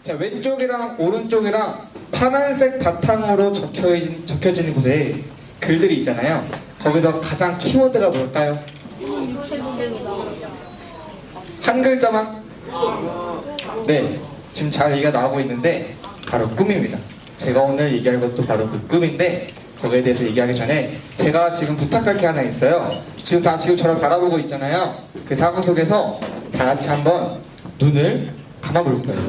자, 왼쪽이랑 오른쪽이랑 파란색 바탕으로 적혀진 곳에 글들이 있잖아요. 거기서 가장 키워드가 뭘까요? 한 글자만? 네, 지금 잘 얘기가 나오고 있는데 바로 꿈입니다. 제가 오늘 얘기할 것도 바로 그 꿈인데, 거기에 대해서 얘기하기 전에 제가 지금 부탁할 게 하나 있어요. 지금 다 지금 저를 바라보고 있잖아요. 그 상황 속에서 다 같이 한번 눈을 감아볼 거예요.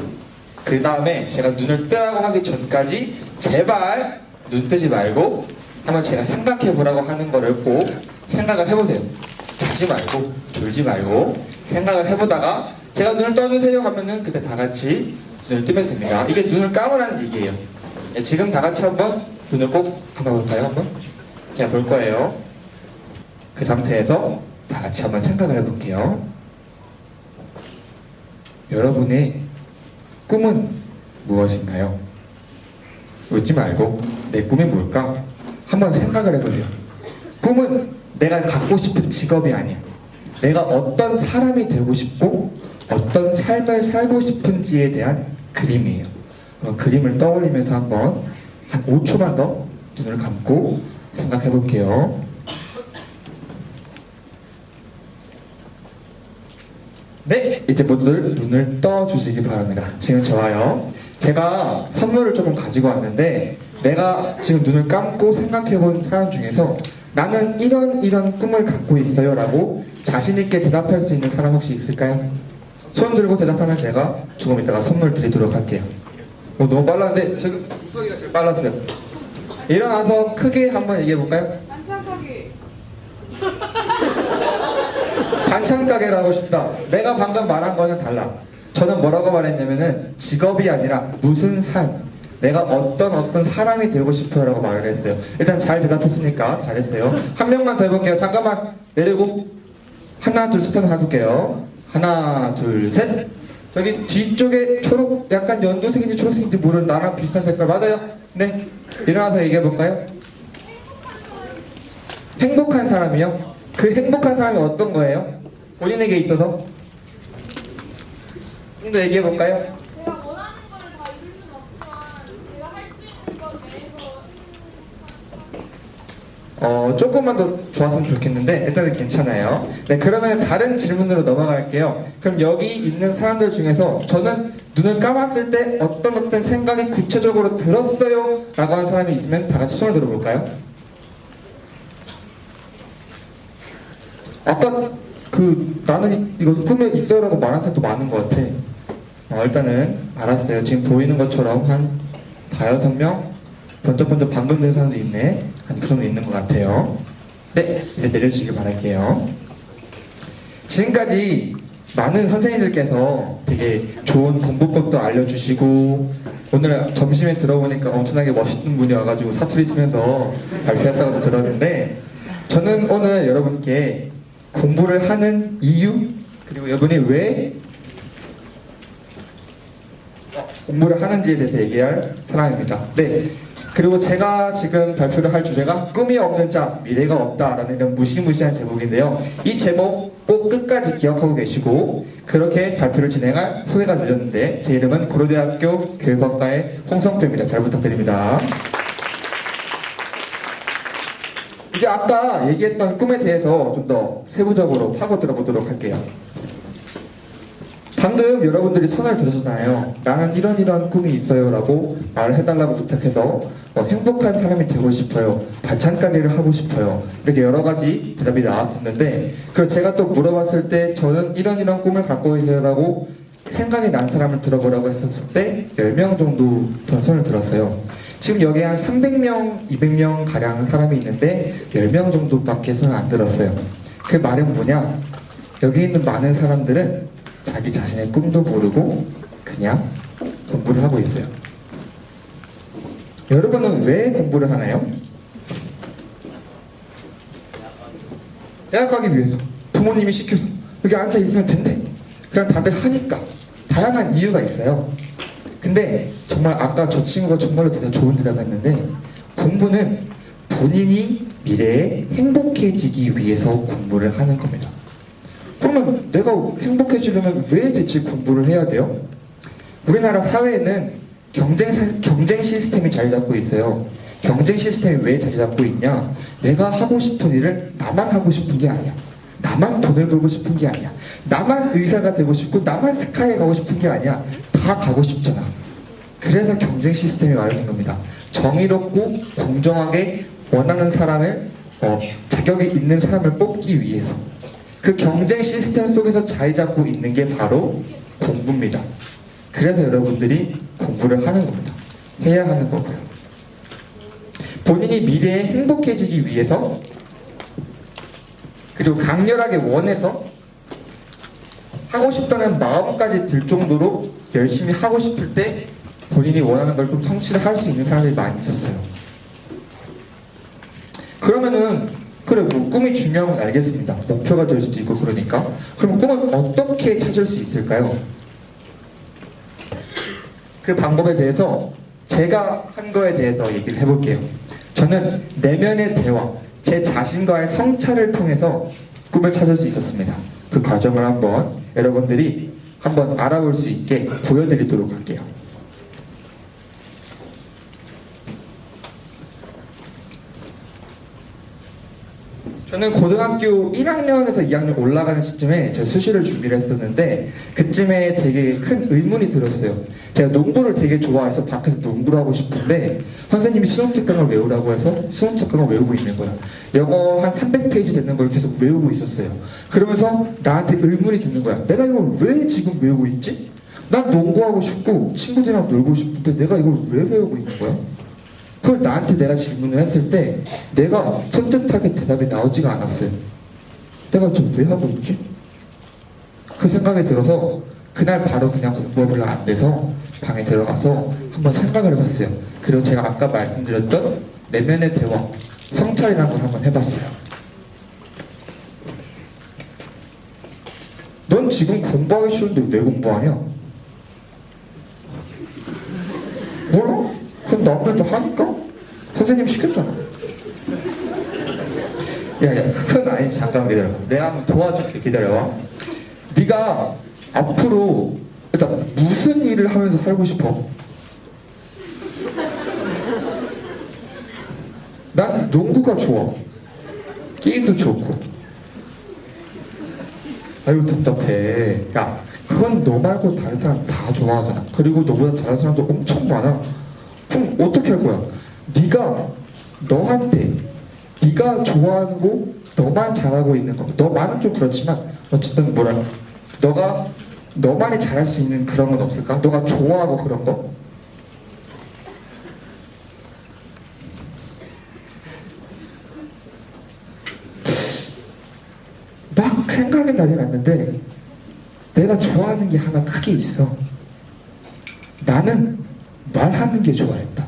그 다음에 제가 눈을 뜨라고 하기 전까지 제발 눈 뜨지 말고 한번 제가 생각해 보라고 하는 거를 꼭 생각을 해보세요. 자지 말고 졸지 말고 생각을 해보다가 제가 눈을 떠주세요 하면은 그때 다 같이 눈을 뜨면 됩니다. 이게 눈을 감으라는 얘기예요. 네, 지금 다 같이 한번 눈을 꼭 감아볼까요? 한번? 제가 볼 거예요. 그 상태에서 다 같이 한번 생각을 해볼게요. 여러분의 꿈은 무엇인가요? 웃지 말고 내 꿈이 뭘까? 한번 생각을 해보세요. 꿈은 내가 갖고 싶은 직업이 아니야. 내가 어떤 사람이 되고 싶고 어떤 삶을 살고 싶은지에 대한 그림이에요. 그림을 떠올리면서 한번 한 5초만 더 눈을 감고 생각해 볼게요. 네, 이제 모두들 눈을 떠주시기 바랍니다. 지금 좋아요. 제가 선물을 조금 가지고 왔는데, 내가 지금 눈을 감고 생각해 본 사람 중에서 나는 이런 꿈을 갖고 있어요 라고 자신있게 대답할 수 있는 사람 혹시 있을까요? 손 들고 대답하면 제가 조금 이따가 선물 드리도록 할게요. 너무 빨랐는데 지금 우석이가 제일 빨랐어요. 일어나서 크게 한번 얘기해 볼까요? 반찬 가게. 반찬 가게를 하고 싶다. 내가 방금 말한 거는 달라. 저는 뭐라고 말했냐면은 직업이 아니라 무슨 삶, 내가 어떤 사람이 되고 싶어요 라고 말을 했어요. 일단 잘 대답했으니까 잘했어요. 한 명만 더 해볼게요. 잠깐만 내리고 하나 둘 셋 하면 해볼게요. 하나 둘 셋. 저기 뒤쪽에 초록, 약간 연두색인지 초록색인지 모르는 나랑 비슷한 색깔 맞아요? 네. 일어나서 얘기해볼까요? 행복한 사람이요? 그 행복한 사람이 어떤 거예요? 본인에게 있어서? 좀 더 얘기해볼까요? 제가 원하는 거를 다 이룰 수는 없지만 제가 할 수 있는 것 내에서 조금만 더 좋았으면 좋겠는데 일단은 괜찮아요. 네, 그러면 다른 질문으로 넘어갈게요. 그럼 여기 있는 사람들 중에서 저는 눈을 감았을 때 어떤 생각이 구체적으로 들었어요 라고 하는 사람이 있으면 다 같이 손을 들어볼까요? 아까 나는 이거 꿈에 있어요 라고 말한 사람도 많은 것 같아. 일단은 알았어요. 지금 보이는 것처럼 한 5-6명 번쩍번쩍 방금 된 사람도 있네. 한 그 정도 있는 것 같아요. 네, 이제 내려주시길 바랄게요. 지금까지 많은 선생님들께서 되게 좋은 공부법도 알려주시고, 오늘 점심에 들어보니까 엄청나게 멋있는 분이 와가지고 사투리 쓰면서 발표했다고 들었는데, 저는 오늘 여러분께 공부를 하는 이유, 그리고 여러분이 왜 공부를 하는지에 대해서 얘기할 사람입니다. 네. 그리고 제가 지금 발표를 할 주제가 꿈이 없는 자, 미래가 없다라는 이런 무시무시한 제목인데요. 이 제목 꼭 끝까지 기억하고 계시고 그렇게 발표를 진행할 소개가 늦었는데, 제 이름은 고려대학교 교육학과의 홍성표입니다. 잘 부탁드립니다. 이제 아까 얘기했던 꿈에 대해서 좀 더 세부적으로 파고 들어보도록 할게요. 방금 여러분들이 선을 들으셨잖아요. 나는 이런 꿈이 있어요 라고 말을 해달라고 부탁해서 행복한 사람이 되고 싶어요, 반찬 가게를 하고 싶어요, 이렇게 여러 가지 대답이 나왔었는데, 그걸 제가 또 물어봤을 때 저는 이런 꿈을 갖고 있어요 라고 생각이 난 사람을 들어보라고 했었을 때 10명 정도 전 손을 들었어요. 지금 여기에 한 300명, 200명 가량 사람이 있는데 10명 정도밖에 손을 안 들었어요. 그 말은 뭐냐? 여기 있는 많은 사람들은 자기 자신의 꿈도 모르고 그냥 공부를 하고 있어요. 여러분은 왜 공부를 하나요? 대학 가기 위해서. 부모님이 시켜서 여기 앉아 있으면 된대. 그냥 다들 하니까. 다양한 이유가 있어요. 근데 정말 아까 저 친구가 정말로 되게 좋은 대답을 했는데, 공부는 본인이 미래에 행복해지기 위해서 공부를 하는 겁니다. 그러면 내가 행복해지려면 왜 대체 공부를 해야 돼요? 우리나라 사회에는 경쟁 시스템이 자리 잡고 있어요. 경쟁 시스템이 왜 자리 잡고 있냐? 내가 하고 싶은 일을 나만 하고 싶은 게 아니야. 나만 돈을 벌고 싶은 게 아니야. 나만 의사가 되고 싶고 나만 스카이에 가고 싶은 게 아니야. 다 가고 싶잖아. 그래서 경쟁 시스템이 마련인 겁니다. 정의롭고 공정하게 원하는 사람을 자격이 있는 사람을 뽑기 위해서 그 경쟁 시스템 속에서 자리 잡고 있는 게 바로 공부입니다. 그래서 여러분들이 공부를 하는 겁니다. 해야 하는 거고요. 본인이 미래에 행복해지기 위해서 그리고 강렬하게 원해서 하고 싶다는 마음까지 들 정도로 열심히 하고 싶을 때 본인이 원하는 걸 좀 성취를 할 수 있는 사람들이 많이 있었어요. 그러면은 그래 뭐 꿈이 중요한 건 알겠습니다. 목표가 될 수도 있고 그러니까 그럼 꿈을 어떻게 찾을 수 있을까요? 그 방법에 대해서 제가 한 거에 대해서 얘기를 해볼게요. 저는 내면의 대화, 제 자신과의 성찰을 통해서 꿈을 찾을 수 있었습니다. 그 과정을 한번 여러분들이 한번 알아볼 수 있게 보여드리도록 할게요. 저는 고등학교 1학년에서 2학년 올라가는 시점에 제가 수시를 준비를 했었는데 그쯤에 되게 큰 의문이 들었어요. 제가 농구를 되게 좋아해서 밖에서 농구를 하고 싶은데 선생님이 수능 특강을 외우라고 해서 수능 특강을 외우고 있는 거야. 영어 한 300페이지 되는 걸 계속 외우고 있었어요. 그러면서 나한테 의문이 드는 거야. 내가 이걸 왜 지금 외우고 있지? 난 농구하고 싶고 친구들이랑 놀고 싶은데 내가 이걸 왜 외우고 있는 거야? 그걸 나한테 내가 질문을 했을 때 내가 튼튼하게 대답이 나오지가 않았어요. 내가 좀 왜 하고 있지? 그 생각이 들어서 그날 바로 그냥 공부가 별로 안 돼서 방에 들어가서 한번 생각을 해봤어요. 그리고 제가 아까 말씀드렸던 내면의 대화, 성찰이라는 걸 한번 해봤어요. 넌 지금 공부하기 싫은데 왜 공부하냐? 몰라? 그럼 남들도 하니까? 선생님 시켰잖아. 야, 그건 아니지. 잠깐만 기다려봐. 내가 한번 도와줄게. 기다려봐. 네가 앞으로 일단 무슨 일을 하면서 살고 싶어? 난 농구가 좋아. 게임도 좋고. 아이고 답답해. 야, 그건 너 말고 다른 사람 다 좋아하잖아. 그리고 너보다 잘하는 사람도 엄청 많아. 그럼 어떻게 할 거야? 네가 너한테 네가 좋아하는 거 너만 잘하고 있는 거 너만은 좀 그렇지만 어쨌든 뭐라 너가 너만이 잘할 수 있는 그런 건 없을까? 너가 좋아하고 그런 거? 막 생각이 나진 않는데 내가 좋아하는 게 하나 크게 있어. 나는 말하는 게 좋아했다.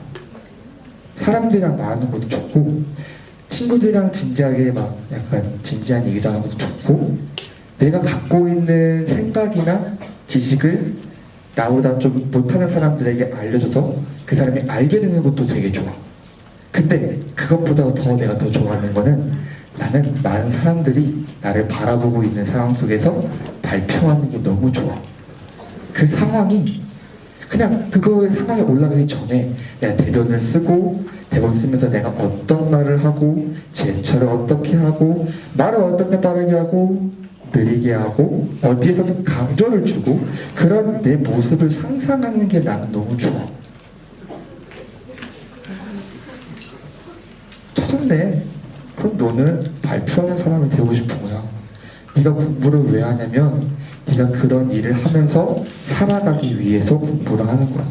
사람들이랑 말하는 것도 좋고 친구들이랑 진지하게 막 약간 진지한 얘기도 하는 것도 좋고 내가 갖고 있는 생각이나 지식을 나보다 좀 못하는 사람들에게 알려줘서 그 사람이 알게 되는 것도 되게 좋아. 근데 그것보다 더 내가 더 좋아하는 거는 나는 많은 사람들이 나를 바라보고 있는 상황 속에서 발표하는 게 너무 좋아. 그 상황이 그냥 그거 상황에 올라가기 전에 내가 대본을 쓰고 대본 쓰면서 내가 어떤 말을 하고 제스처를 어떻게 하고 말을 어떻게 빠르게 하고 느리게 하고 어디에서는 강조를 주고 그런 내 모습을 상상하는 게 나는 너무 좋아. 찾았네. 그럼 너는 발표하는 사람이 되고 싶은 거야. 네가 공부를 왜 하냐면 네가 그런 일을 하면서 살아가기 위해서 공부를 하는 거야.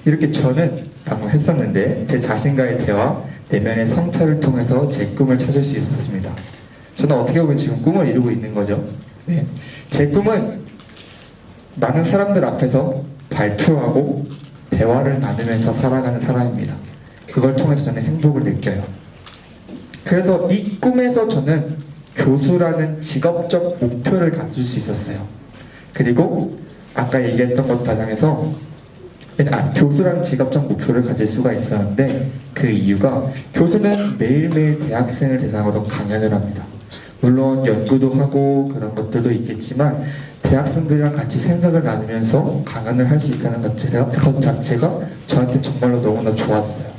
이렇게 저는 방금 했었는데 제 자신과의 대화, 내면의 성찰을 통해서 제 꿈을 찾을 수 있었습니다. 저는 어떻게 보면 지금 꿈을 이루고 있는 거죠. 네. 제 꿈은 많은 사람들 앞에서 발표하고 대화를 나누면서 살아가는 사람입니다. 그걸 통해서 저는 행복을 느껴요. 그래서 이 꿈에서 저는 교수라는 직업적 목표를 가질 수 있었어요. 그리고 아까 얘기했던 것 과정에서 교수란 직업적 목표를 가질 수가 있었는데 그 이유가 교수는 매일매일 대학생을 대상으로 강연을 합니다. 물론 연구도 하고 그런 것들도 있겠지만 대학생들이랑 같이 생각을 나누면서 강연을 할 수 있다는 것 자체가 저한테 정말로 너무나 좋았어요.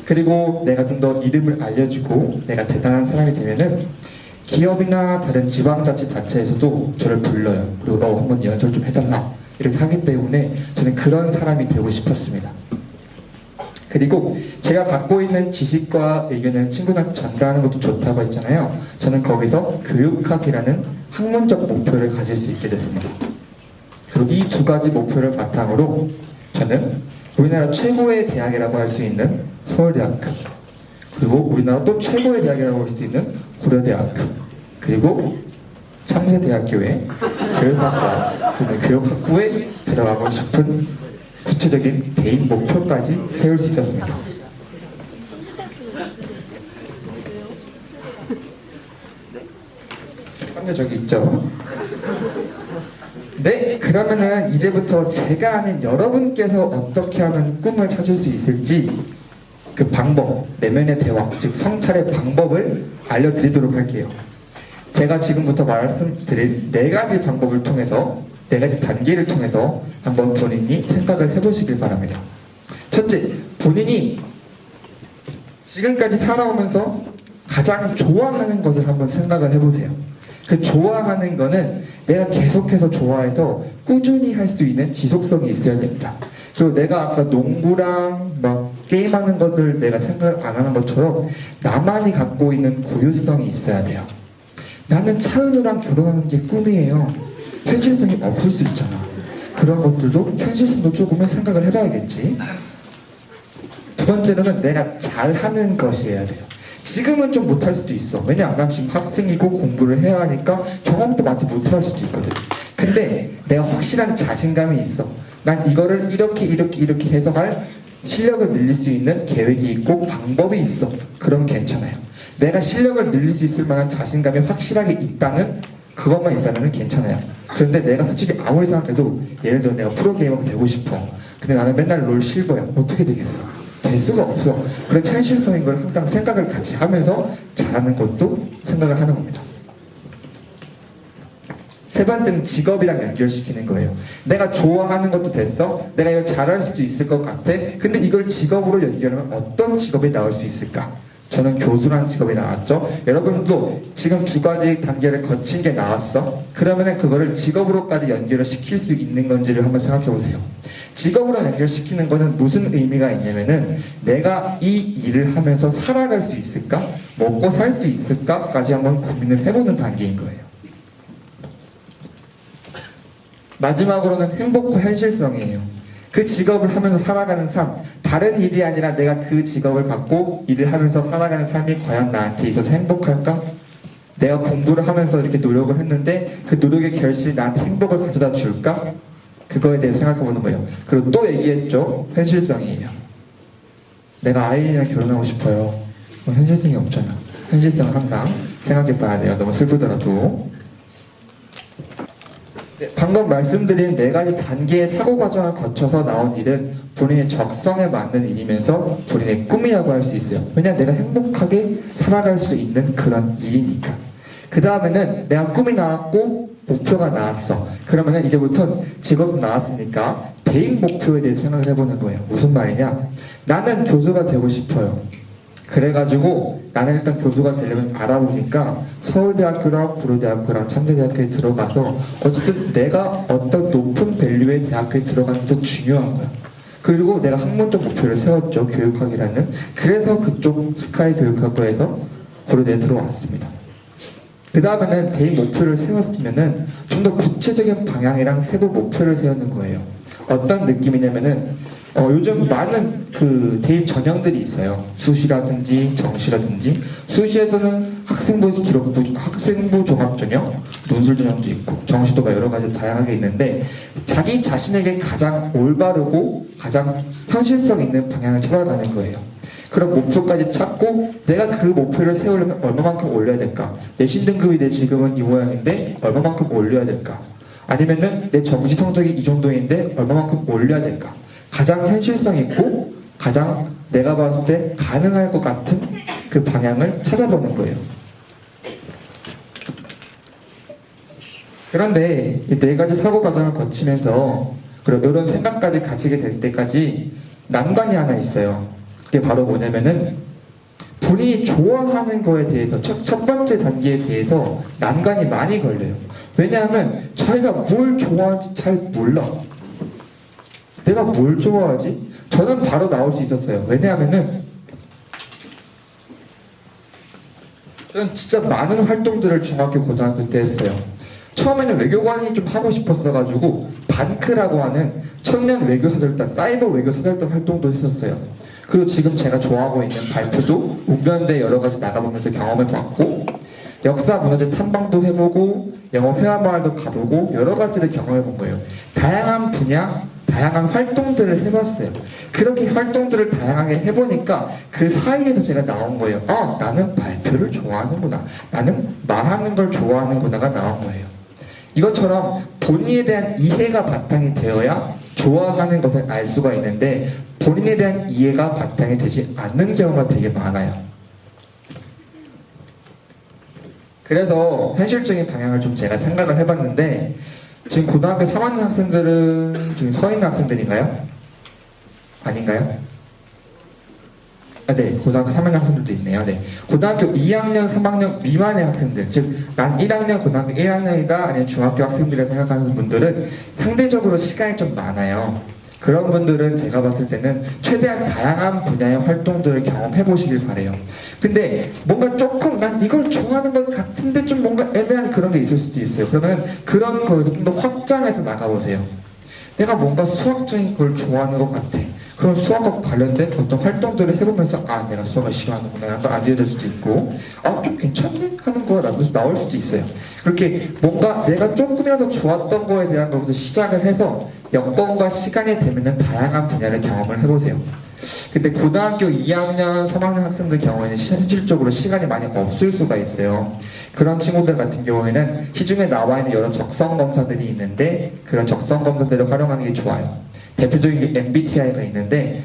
그리고 내가 좀 더 이름을 알려주고 내가 대단한 사람이 되면은 기업이나 다른 지방자치단체에서도 저를 불러요. 그리고 한번 연설 좀 해달라 이렇게 하기 때문에 저는 그런 사람이 되고 싶었습니다. 그리고 제가 갖고 있는 지식과 의견을 친구들한테 전달하는 것도 좋다고 했잖아요. 저는 거기서 교육학이라는 학문적 목표를 가질 수 있게 됐습니다. 그리고 이 두 가지 목표를 바탕으로 저는 우리나라 최고의 대학이라고 할 수 있는 서울대학교, 그리고 우리나라 또 최고의 대학이라고 할 수 있는 고려대학교, 그리고 참새대학교의 교육학과, 교육학부에 들어가고 싶은 구체적인 개인 목표까지 세울 수 있었습니다. 참새 저기 있죠? 네, 그러면은 이제부터 제가 아닌 여러분께서 어떻게 하면 꿈을 찾을 수 있을지 그 방법, 내면의 대화, 즉 성찰의 방법을 알려드리도록 할게요. 제가 지금부터 말씀드릴 4가지 방법을 통해서 4가지 단계를 통해서 한번 본인이 생각을 해보시길 바랍니다. 첫째, 본인이 지금까지 살아오면서 가장 좋아하는 것을 한번 생각을 해보세요. 그 좋아하는 거는 내가 계속해서 좋아해서 꾸준히 할 수 있는 지속성이 있어야 됩니다. 그리고 내가 아까 농구랑 막 게임하는 것을 내가 생각 안 하는 것처럼 나만이 갖고 있는 고유성이 있어야 돼요. 나는 차은우랑 결혼하는 게 꿈이에요. 현실성이 없을 수 있잖아. 그런 것들도 현실성도 조금은 생각을 해봐야겠지. 두 번째로는 내가 잘하는 것이어야 돼요. 지금은 좀 못할 수도 있어. 왜냐면 난 지금 학생이고 공부를 해야 하니까 경험도 많이 못할 수도 있거든. 근데 내가 확실한 자신감이 있어. 난 이거를 이렇게 해석할 실력을 늘릴 수 있는 계획이 있고 방법이 있어. 그럼 괜찮아요. 내가 실력을 늘릴 수 있을 만한 자신감이 확실하게 있다는 그것만 있다면 괜찮아요. 그런데 내가 솔직히 아무리 생각해도 예를 들어 내가 프로게이머가 되고 싶어. 근데 나는 맨날 롤 실버야. 어떻게 되겠어? 될 수가 없어. 그런 현실성인 걸 항상 생각을 같이 하면서 잘하는 것도 생각을 하는 겁니다. 세 번째는 직업이랑 연결시키는 거예요. 내가 좋아하는 것도 됐어. 내가 이걸 잘할 수도 있을 것 같아. 근데 이걸 직업으로 연결하면 어떤 직업이 나올 수 있을까? 저는 교수란 직업이 나왔죠. 여러분도 지금 2가지 단계를 거친 게 나왔어. 그러면은 그거를 직업으로까지 연결을 시킬 수 있는 건지를 한번 생각해 보세요. 직업으로 연결시키는 거는 무슨 의미가 있냐면은 내가 이 일을 하면서 살아갈 수 있을까? 먹고 살 수 있을까?까지 한번 고민을 해보는 단계인 거예요. 마지막으로는 행복과 현실성이에요. 그 직업을 하면서 살아가는 삶, 다른 일이 아니라 내가 그 직업을 갖고 일을 하면서 살아가는 삶이 과연 나한테 있어서 행복할까? 내가 공부를 하면서 이렇게 노력을 했는데 그 노력의 결실이 나한테 행복을 가져다 줄까? 그거에 대해 생각해보는 거예요. 그리고 또 얘기했죠. 현실성이에요. 내가 아이랑 결혼하고 싶어요. 현실성이 없잖아. 현실성은 항상 생각해봐야 돼요. 너무 슬프더라도. 네, 방금 말씀드린 4가지 단계의 사고 과정을 거쳐서 나온 일은 본인의 적성에 맞는 일이면서 본인의 꿈이라고 할 수 있어요. 왜냐하면 내가 행복하게 살아갈 수 있는 그런 일이니까. 그 다음에는 내가 꿈이 나왔고 목표가 나왔어. 그러면은 이제부터 직업 나왔으니까 대인 목표에 대해 생각을 해보는 거예요. 무슨 말이냐? 나는 교수가 되고 싶어요. 그래가지고 나는 일단 교수가 되려면 알아보니까 서울대학교랑 고려대학교랑 참대대학교에 들어가서 어쨌든 내가 어떤 높은 밸류의 대학교에 들어가는 게 더 중요한 거야. 그리고 내가 학문적 목표를 세웠죠. 교육학이라는. 그래서 그쪽 스카이 교육학과에서 고려대에 들어왔습니다. 그 다음에는 대인 목표를 세웠으면은 좀 더 구체적인 방향이랑 세부 목표를 세우는 거예요. 어떤 느낌이냐면은 요즘 많은 그 대입 전형들이 있어요. 수시라든지 정시라든지. 수시에서는 학생부 종합 전형, 논술 전형도 있고 정시도 여러 가지 다양하게 있는데 자기 자신에게 가장 올바르고 가장 현실성 있는 방향을 찾아가는 거예요. 그런 목표까지 찾고 내가 그 목표를 세우려면 얼마만큼 올려야 될까? 내 신등급이 내 지금은 이 모양인데 얼마만큼 올려야 될까? 아니면은 내 정시 성적이 이 정도인데 얼마만큼 올려야 될까? 가장 현실성 있고 가장 내가 봤을 때 가능할 것 같은 그 방향을 찾아보는 거예요. 그런데 이 네 가지 사고 과정을 거치면서 그리고 이런 생각까지 가지게 될 때까지 난관이 하나 있어요. 그게 바로 뭐냐면은 본인이 좋아하는 거에 대해서 첫 번째 단계에 대해서 난관이 많이 걸려요. 왜냐하면 자기가 뭘 좋아하는지 잘 몰라. 내가 뭘 좋아하지? 저는 바로 나올 수 있었어요. 왜냐하면은 저는 진짜 많은 활동들을 중학교 고등학교 때 했어요. 처음에는 외교관이 좀 하고 싶었어가지고 반크라고 하는 청년 외교사절단, 사이버 외교사절단 활동도 했었어요. 그리고 지금 제가 좋아하고 있는 발표도 웅변대 여러 가지 나가보면서 경험해봤고 역사 문화재 탐방도 해보고 영어 회화마을도 가보고 여러 가지를 경험해본 거예요. 다양한 분야, 다양한 활동들을 해봤어요. 그렇게 활동들을 다양하게 해보니까 그 사이에서 제가 나온 거예요. 나는 발표를 좋아하는구나. 나는 말하는 걸 좋아하는구나가 나온 거예요. 이것처럼 본인에 대한 이해가 바탕이 되어야 좋아하는 것을 알 수가 있는데 본인에 대한 이해가 바탕이 되지 않는 경우가 되게 많아요. 그래서 현실적인 방향을 좀 제가 생각을 해봤는데 지금 고등학교 3학년 학생들은 지금 서 있는 학생들인가요? 아닌가요? 네, 고등학교 3학년 학생들도 있네요. 네, 고등학교 2학년, 3학년 미만의 학생들, 즉 난 1학년, 고등학교 1학년이다 아니면 중학교 학생들을 생각하는 분들은 상대적으로 시간이 좀 많아요. 그런 분들은 제가 봤을 때는 최대한 다양한 분야의 활동들을 경험해 보시길 바래요. 근데 뭔가 조금 난 이걸 좋아하는 것 같은데 좀 뭔가 애매한 그런 게 있을 수도 있어요. 그러면 그런 걸 좀 더 확장해서 나가보세요. 내가 뭔가 수학적인 걸 좋아하는 것 같아. 그럼 수학과 관련된 어떤 활동들을 해보면서 내가 수학을 싫어하는구나 라는 걸 알게 될 수도 있고 좀 괜찮네 하는 거라도 나올 수도 있어요. 그렇게 뭔가 내가 조금이라도 좋았던 거에 대한 것부터 시작을 해서 여건과 시간이 되면은 다양한 분야를 경험을 해보세요. 근데 고등학교 2학년, 3학년 학생들 경우에는 현실적으로 시간이 많이 없을 수가 있어요. 그런 친구들 같은 경우에는 시중에 나와 있는 여러 적성 검사들이 있는데 그런 적성 검사들을 활용하는 게 좋아요. 대표적인 게 MBTI가 있는데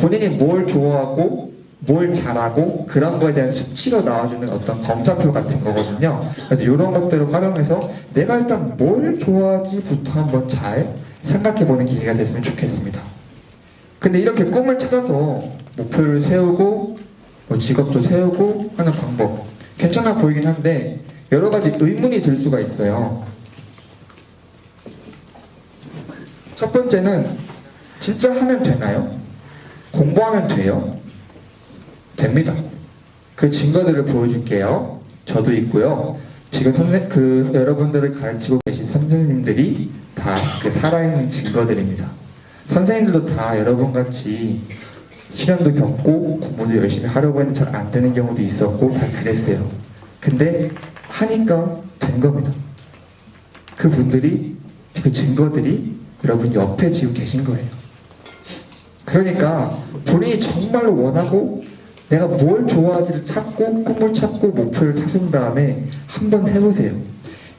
본인이 뭘 좋아하고 뭘 잘하고 그런 거에 대한 수치로 나와주는 어떤 검사표 같은 거거든요. 그래서 이런 것들을 활용해서 내가 일단 뭘 좋아하지부터 한번 잘 생각해보는 기회가 됐으면 좋겠습니다. 근데 이렇게 꿈을 찾아서 목표를 세우고 직업도 세우고 하는 방법 괜찮아 보이긴 한데 여러 가지 의문이 들 수가 있어요. 첫 번째는 진짜 하면 되나요? 공부하면 돼요? 됩니다. 그 증거들을 보여줄게요. 저도 있고요. 지금 여러분들을 가르치고 계신 선생님들이 다 그 살아있는 증거들입니다. 선생님들도 다 여러분같이 시련도 겪고 공부도 열심히 하려고 했는데 잘 안 되는 경우도 있었고 다 그랬어요. 근데 하니까 된 겁니다. 그분들이, 그 증거들이 여러분 옆에 지금 계신 거예요. 그러니까 본인이 정말로 원하고 내가 뭘 좋아하지를 찾고 꿈을 찾고 목표를 찾은 다음에 한번 해보세요.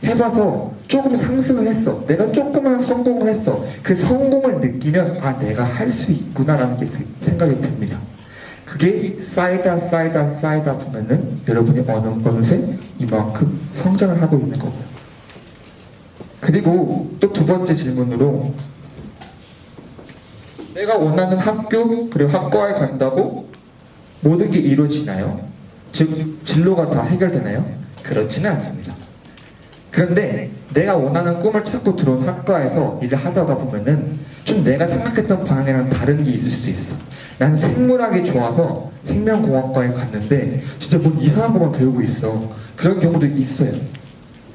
해봐서 조금 상승을 했어. 내가 조금만 성공을 했어. 그 성공을 느끼면 내가 할 수 있구나라는 게 생각이 듭니다. 그게 쌓이다 보면은 여러분이 어느 것에 이만큼 성장을 하고 있는 거고요. 그리고 또 두 번째 질문으로 내가 원하는 학교 그리고 학과에 간다고 모든 게 이루어지나요? 즉 진로가 다 해결되나요? 그렇지는 않습니다. 그런데 내가 원하는 꿈을 찾고 들어온 학과에서 일을 하다가 보면은 좀 내가 생각했던 방향이랑 다른 게 있을 수 있어. 난 생물학이 좋아서 생명공학과에 갔는데 진짜 뭐 이상한 것만 배우고 있어. 그런 경우도 있어요.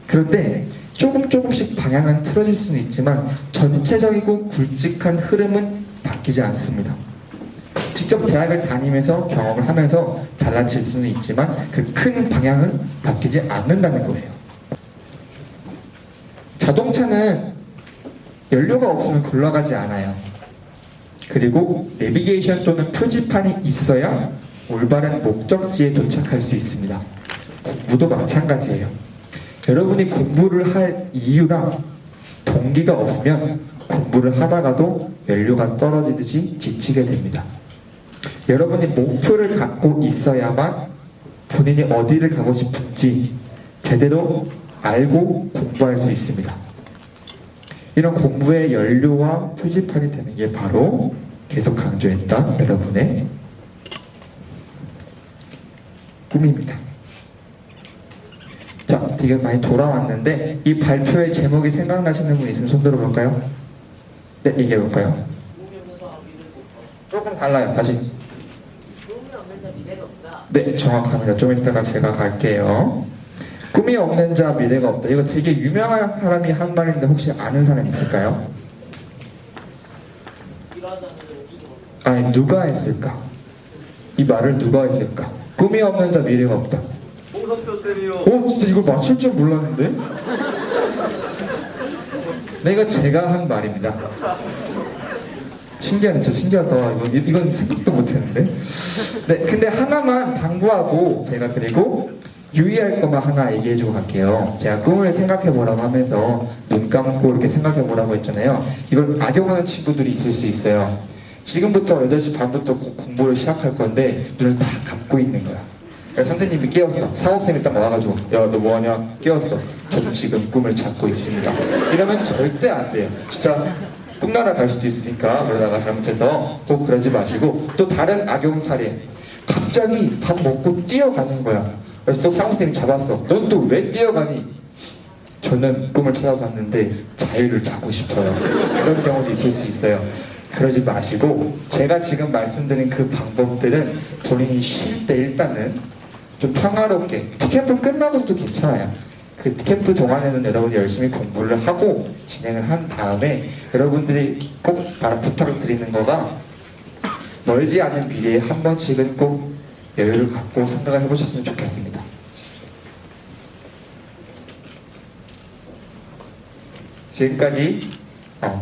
그런데 조금씩 방향은 틀어질 수는 있지만 전체적이고 굵직한 흐름은 바뀌지 않습니다. 직접 대학을 다니면서 경험을 하면서 달라질 수는 있지만 그 큰 방향은 바뀌지 않는다는 거예요. 자동차는 연료가 없으면 굴러가지 않아요. 그리고 내비게이션 또는 표지판이 있어야 올바른 목적지에 도착할 수 있습니다. 공부도 마찬가지예요. 여러분이 공부를 할 이유랑 동기가 없으면 공부를 하다가도 연료가 떨어지듯이 지치게 됩니다. 여러분이 목표를 갖고 있어야만 본인이 어디를 가고 싶은지 제대로 알고 공부할 수 있습니다. 이런 공부의 연료와 표지판이 되는 게 바로 계속 강조했던 여러분의 꿈입니다. 자, 되게 많이 돌아왔는데 이 발표의 제목이 생각나시는 분 있으면 손 들어볼까요? 네, 얘기해볼까요? 조금 달라요. 다시. 네, 정확합니다. 좀 이따가 제가 갈게요. 꿈이 없는 자 미래가 없다. 이거 되게 유명한 사람이 한 말인데 혹시 아는 사람 있을까요? 아니, 누가 했을까? 이 말을 누가 했을까? 꿈이 없는 자 미래가 없다. 홍성표 쌤이요. 오, 진짜 이걸 맞출 줄 몰랐는데? 네, 이거 제가 한 말입니다. 신기하네, 진짜 신기하다. 이건 생각도 못했는데. 네, 근데 하나만 당부하고 제가 그리고 유의할 것만 하나 얘기해주고 갈게요. 제가 꿈을 생각해보라고 하면서 눈 감고 이렇게 생각해보라고 했잖아요. 이걸 악용하는 친구들이 있을 수 있어요. 지금부터 8시 반부터 공부를 시작할 건데 눈을 다 감고 있는 거야. 그래서 선생님이 깨웠어. 사호쌤이 딱 와가지고 야, 너 뭐하냐? 깨웠어. 저는 지금 꿈을 찾고 있습니다. 이러면 절대 안 돼요. 진짜 꿈나라 갈 수도 있으니까 그러다가 잘못해서 꼭 그러지 마시고. 또 다른 악용 사례. 갑자기 밥 먹고 뛰어가는 거야. 그래서 또 사호쌤이 잡았어. 넌 또 왜 뛰어가니? 저는 꿈을 찾아봤는데 자유를 찾고 싶어요. 그런 경우도 있을 수 있어요. 그러지 마시고 제가 지금 말씀드린 그 방법들은 본인이 쉴 때 일단은 좀 평화롭게 캠프 끝나고서도 괜찮아요. 그 캠프 동안에는 여러분이 열심히 공부를 하고 진행을 한 다음에 여러분들이 꼭 부탁을 드리는 거가 멀지 않은 미래에 한 번씩은 꼭 여유를 갖고 생각을 해보셨으면 좋겠습니다. 지금까지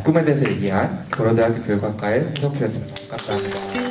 꿈에 대해서 얘기한 고려대학교 교육학과의 홍성표였습니다. 감사합니다.